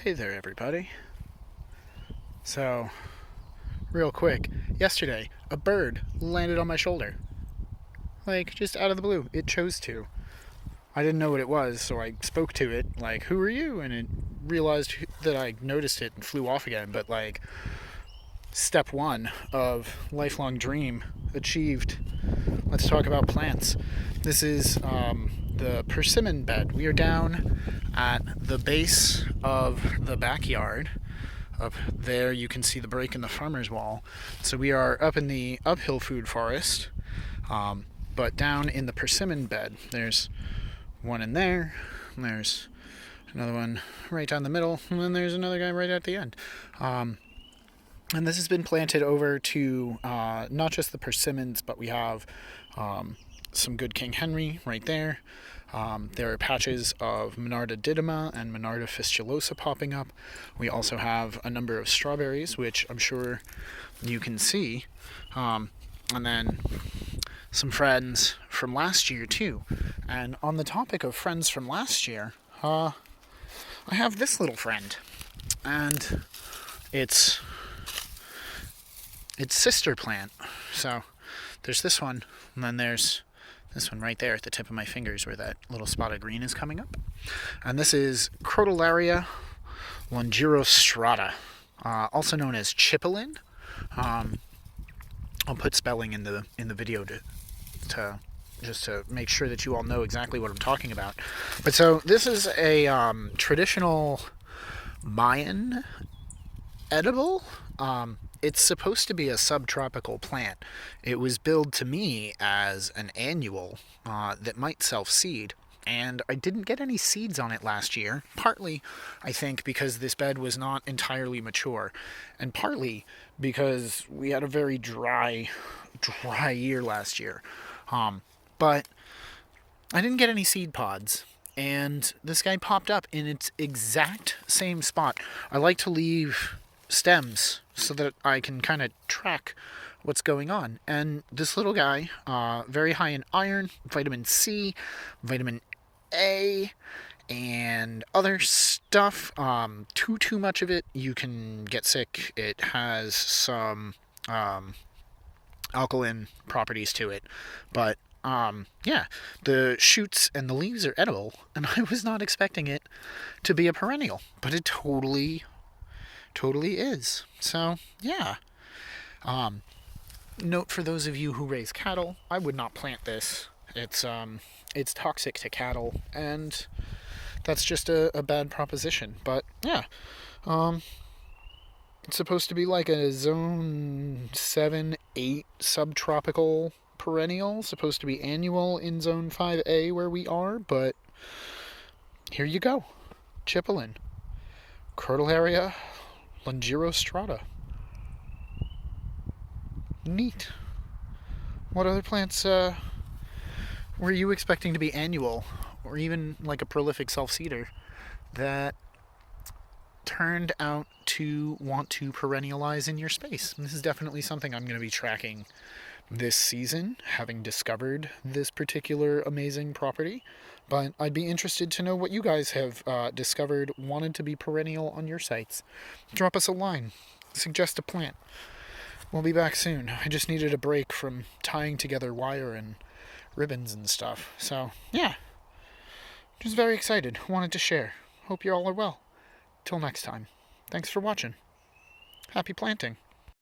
Hey there, everybody. So, real quick, yesterday, a bird landed on my shoulder. Like, just out of the blue. It chose to. I didn't know what it was, so I spoke to it, like, who are you? And it realized that I noticed it and flew off again. But, like, step one of lifelong dream achieved. Let's talk about plants. This is the persimmon bed. We are down at the base of the backyard. Up there you can see the break in the farmer's wall. So we are up in the uphill food forest, but down in the persimmon bed. There's one in there, and there's another one right down the middle, and then there's another guy right at the end. And this has been planted over to not just the persimmons, but we have some good King Henry right there. There are patches of Monarda didyma and Monarda fistulosa popping up. We also have a number of strawberries, which I'm sure you can see. And then some friends from last year, too. And on the topic of friends from last year, I have this little friend. And it's sister plant. So there's this one, and then there's this one right there at the tip of my fingers where that little spot of green is coming up. And this is Crotalaria longirostrata, also known as chipolin. I'll put spelling in the video to just to make sure that you all know exactly what I'm talking about. But so this is a traditional Mayan edible. It's supposed to be a subtropical plant. It was billed to me as an annual that might self-seed, and I didn't get any seeds on it last year, partly, I think, because this bed was not entirely mature, and partly because we had a very dry year last year. But I didn't get any seed pods, and this guy popped up in its exact same spot. I like to leave stems so that I can kind of track what's going on. And this little guy, very high in iron, vitamin C, vitamin A, and other stuff. Too much of it, you can get sick. It has some alkaline properties to it. But yeah, the shoots and the leaves are edible, and I was not expecting it to be a perennial, but it totally is. So yeah. Note for those of you who raise cattle, I would not plant this. It's toxic to cattle, and that's just a bad proposition. But yeah, it's supposed to be like a zone 7, 8 subtropical perennial, supposed to be annual in zone 5A where we are, but here you go. Chipolin. Crotalaria longirostrata. Neat. What other plants were you expecting to be annual, or even like a prolific self-seeder, that turned out to want to perennialize in your space? This is definitely something I'm going to be tracking this season, having discovered this particular amazing property. But I'd be interested to know what you guys have discovered, wanted to be perennial on your sites. Drop us a line. Suggest a plant. We'll be back soon. I just needed a break from tying together wire and ribbons and stuff. So, yeah. Just very excited. Wanted to share. Hope you all are well. Till next time. Thanks for watching. Happy planting.